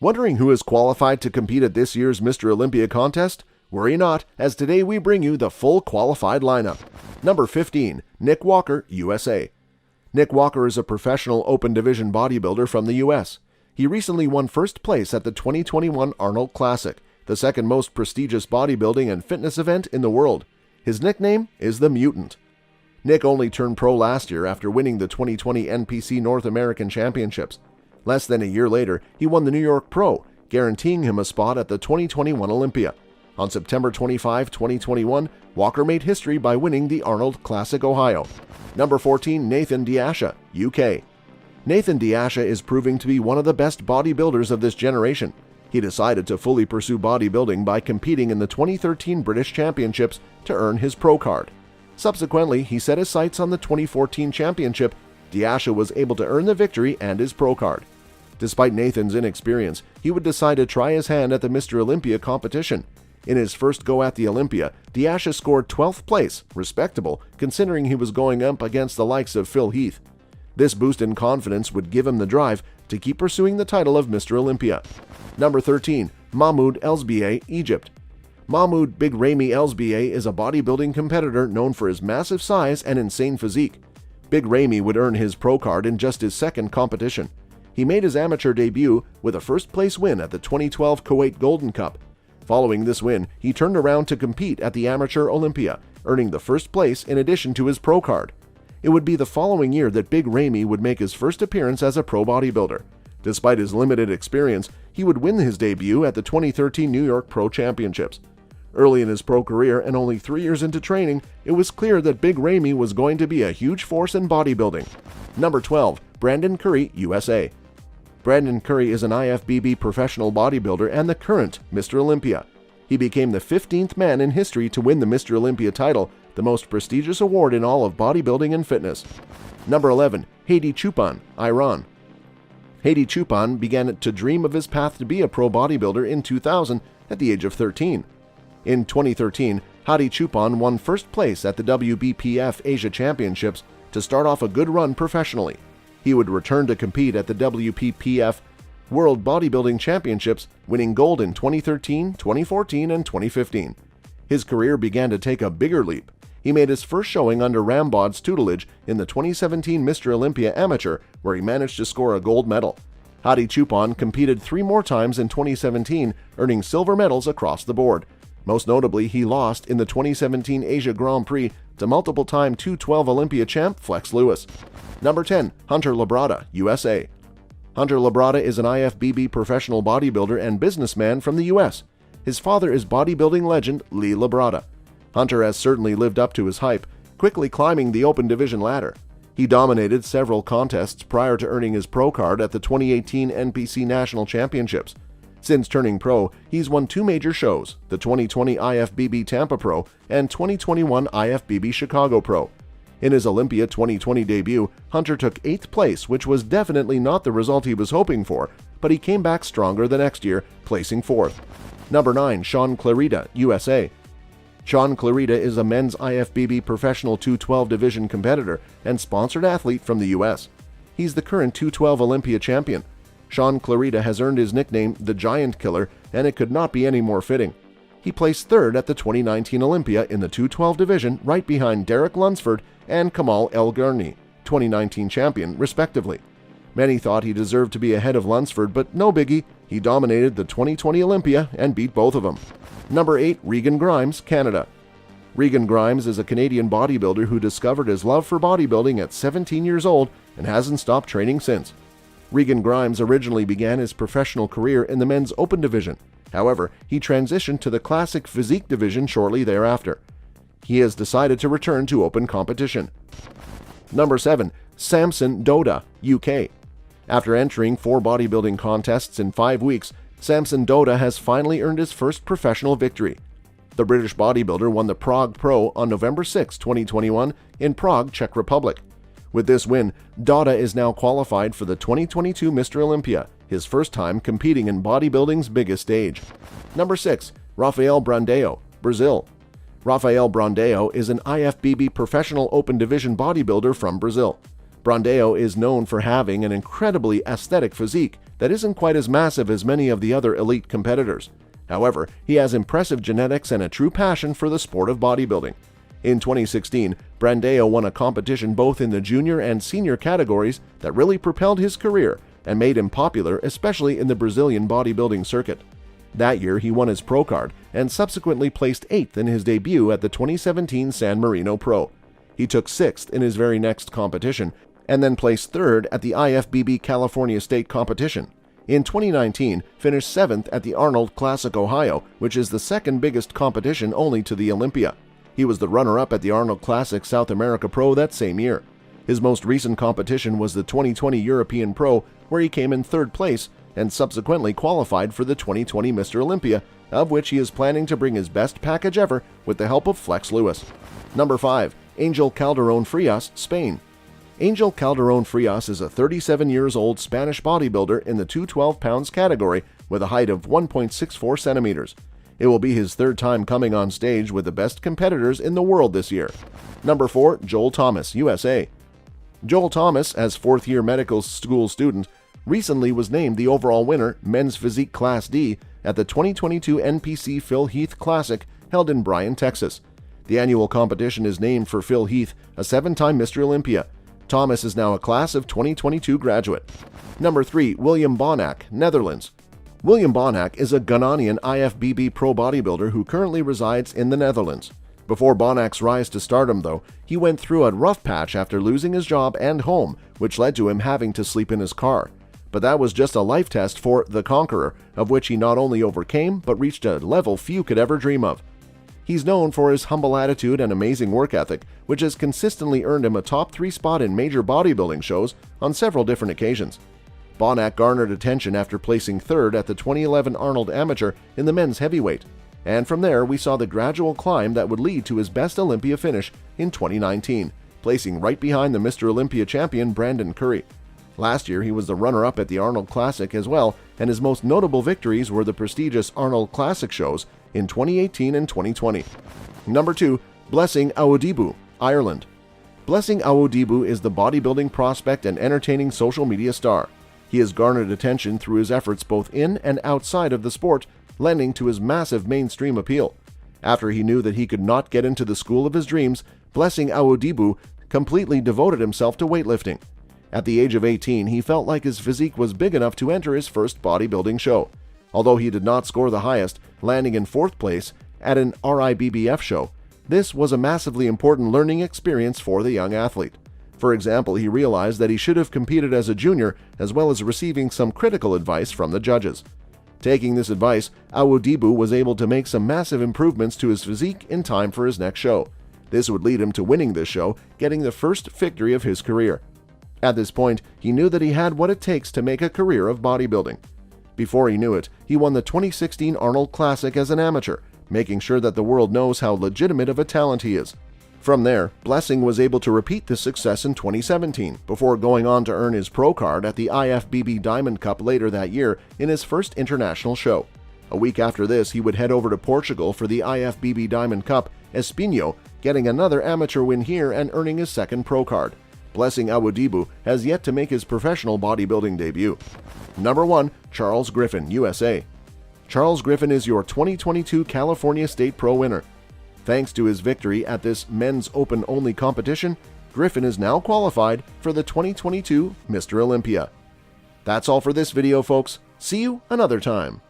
Wondering who is qualified to compete at this year's Mr. Olympia contest? Worry not, as today we bring you the full qualified lineup. Number 15, Nick Walker, USA. Nick Walker is a professional open division bodybuilder from the US. He recently won first place at the 2021 Arnold Classic, the second most prestigious bodybuilding and fitness event in the world. His nickname is the Mutant. Nick only turned pro last year after winning the 2020 NPC North American Championships. Less than a year later, he won the New York Pro, guaranteeing him a spot at the 2021 Olympia. On September 25, 2021, Walker made history by winning the Arnold Classic Ohio. Number 14, Nathan Diasha, UK. Nathan Diasha is proving to be one of the best bodybuilders of this generation. He decided to fully pursue bodybuilding by competing in the 2013 British Championships to earn his pro card. Subsequently, he set his sights on the 2014 championship. Diasha was able to earn the victory and his pro card. Despite Nathan's inexperience, he would decide to try his hand at the Mr. Olympia competition. In his first go at the Olympia, Diasha scored 12th place, respectable considering he was going up against the likes of Phil Heath. This boost in confidence would give him the drive to keep pursuing the title of Mr. Olympia. Number 13, Mahmoud Elsbieh, Egypt. Mahmoud Big Ramy Elsbieh is a bodybuilding competitor known for his massive size and insane physique. Big Ramy would earn his pro card in just his second competition. He made his amateur debut with a first-place win at the 2012 Kuwait Golden Cup. Following this win, he turned around to compete at the Amateur Olympia, earning the first place in addition to his pro card. It would be the following year that Big Ramy would make his first appearance as a pro bodybuilder. Despite his limited experience, he would win his debut at the 2013 New York Pro Championships. Early in his pro career and only 3 years into training, it was clear that Big Ramy was going to be a huge force in bodybuilding. Number 12, Brandon Curry, USA. Brandon Curry is an IFBB professional bodybuilder and the current Mr. Olympia. He became the 15th man in history to win the Mr. Olympia title, the most prestigious award in all of bodybuilding and fitness. Number 11, Hadi Choopan, Iran. Hadi Choopan began to dream of his path to be a pro bodybuilder in 2000 at the age of 13. In 2013, Hadi Choopan won first place at the WBPF Asia Championships to start off a good run professionally. He would return to compete at the WPPF World Bodybuilding Championships, winning gold in 2013, 2014, and 2015. His career began to take a bigger leap. He made his first showing under Rambod's tutelage in the 2017 Mr. Olympia Amateur, where he managed to score a gold medal. Hadi Choopan competed 3 more times in 2017, earning silver medals across the board. Most notably, he lost in the 2017 Asia Grand Prix to multiple-time 212 Olympia champ Flex Lewis. Number 10, Hunter Labrada, USA. Hunter Labrada is an IFBB professional bodybuilder and businessman from the US. His father is bodybuilding legend Lee Labrada. Hunter has certainly lived up to his hype, quickly climbing the open division ladder. He dominated several contests prior to earning his pro card at the 2018 NPC National Championships. Since turning pro, he's won 2 major shows, the 2020 IFBB Tampa Pro and 2021 IFBB Chicago Pro. In his Olympia 2020 debut, Hunter took 8th place, which was definitely not the result he was hoping for, but he came back stronger the next year, placing 4th. Number 9, Shawn Clarida, USA. Shawn Clarida is a men's IFBB Professional 212 division competitor and sponsored athlete from the US. He's the current 212 Olympia champion. Shawn Clarida has earned his nickname the Giant Killer, and it could not be any more fitting. He placed 3rd at the 2019 Olympia in the 212 division, right behind Derek Lunsford and Kamal El Gurney, 2019 champion, respectively. Many thought he deserved to be ahead of Lunsford, but no biggie, he dominated the 2020 Olympia and beat both of them. Number 8, Regan Grimes, Canada. Regan Grimes is a Canadian bodybuilder who discovered his love for bodybuilding at 17 years old and hasn't stopped training since. Regan Grimes originally began his professional career in the men's open division. However, he transitioned to the classic physique division shortly thereafter. He has decided to return to open competition. Number 7, Samson Doda, UK. After entering 4 bodybuilding contests in 5 weeks, Samson Doda has finally earned his first professional victory. The British bodybuilder won the Prague Pro on November 6, 2021 in Prague, Czech Republic. With this win, Doda is now qualified for the 2022 Mr. Olympia, his first time competing in bodybuilding's biggest stage. Number 6, Rafael Brandao, Brazil. Rafael Brandao is an IFBB professional open division bodybuilder from Brazil. Brandao is known for having an incredibly aesthetic physique that isn't quite as massive as many of the other elite competitors. However, he has impressive genetics and a true passion for the sport of bodybuilding. In 2016, Brandao won a competition both in the junior and senior categories that really propelled his career and made him popular, especially in the Brazilian bodybuilding circuit. That year, he won his pro card and subsequently placed 8th in his debut at the 2017 San Marino Pro. He took 6th in his very next competition and then placed 3rd at the IFBB California State competition. In 2019, finished 7th at the Arnold Classic Ohio, which is the second biggest competition only to the Olympia. He was the runner-up at the Arnold Classic South America Pro that same year. His most recent competition was the 2020 European Pro, where he came in 3rd place and subsequently qualified for the 2020 Mr. Olympia, of which he is planning to bring his best package ever with the help of Flex Lewis. Number 5. Angel Calderon Frias, Spain. Angel Calderon Frias is a 37-year-old Spanish bodybuilder in the 212 pounds category with a height of 1.64 centimeters. It will be his 3rd time coming on stage with the best competitors in the world this year. Number 4. Joel Thomas, USA. Joel Thomas, as 4th-year medical school student, recently was named the overall winner, Men's Physique Class D, at the 2022 NPC Phil Heath Classic held in Bryan, Texas. The annual competition is named for Phil Heath, a 7-time Mr. Olympia. Thomas is now a class of 2022 graduate. Number 3. William Bonac, Netherlands. William Bonac is a Ghanaian IFBB pro bodybuilder who currently resides in the Netherlands. Before Bonac's rise to stardom, though, he went through a rough patch after losing his job and home, which led to him having to sleep in his car. But that was just a life test for the Conqueror, of which he not only overcame, but reached a level few could ever dream of. He's known for his humble attitude and amazing work ethic, which has consistently earned him a top 3 spot in major bodybuilding shows on several different occasions. Bonac garnered attention after placing 3rd at the 2011 Arnold Amateur in the men's heavyweight, and from there we saw the gradual climb that would lead to his best Olympia finish in 2019, placing right behind the Mr. Olympia champion Brandon Curry. Last year he was the runner-up at the Arnold Classic as well, and his most notable victories were the prestigious Arnold Classic shows in 2018 and 2020. Number 2. Blessing Awodibu, Ireland. Blessing Awodibu is the bodybuilding prospect and entertaining social media star. He has garnered attention through his efforts both in and outside of the sport, lending to his massive mainstream appeal. After he knew that he could not get into the school of his dreams, Blessing Awodibu completely devoted himself to weightlifting. At the age of 18, he felt like his physique was big enough to enter his first bodybuilding show. Although he did not score the highest, landing in 4th place at an RIBBF show, this was a massively important learning experience for the young athlete. For example, he realized that he should have competed as a junior, as well as receiving some critical advice from the judges. Taking this advice, Awodibu was able to make some massive improvements to his physique in time for his next show. This would lead him to winning this show, getting the first victory of his career. At this point, he knew that he had what it takes to make a career of bodybuilding. Before he knew it, he won the 2016 Arnold Classic as an amateur, making sure that the world knows how legitimate of a talent he is. From there, Blessing was able to repeat this success in 2017, before going on to earn his pro card at the IFBB Diamond Cup later that year in his first international show. A week after this, he would head over to Portugal for the IFBB Diamond Cup, Espinho, getting another amateur win here and earning his 2nd pro card. Blessing Awodibu has yet to make his professional bodybuilding debut. Number 1. Charles Griffin, USA. Charles Griffin is your 2022 California State Pro winner. Thanks to his victory at this men's open-only competition, Griffin is now qualified for the 2022 Mr. Olympia. That's all for this video, folks. See you another time.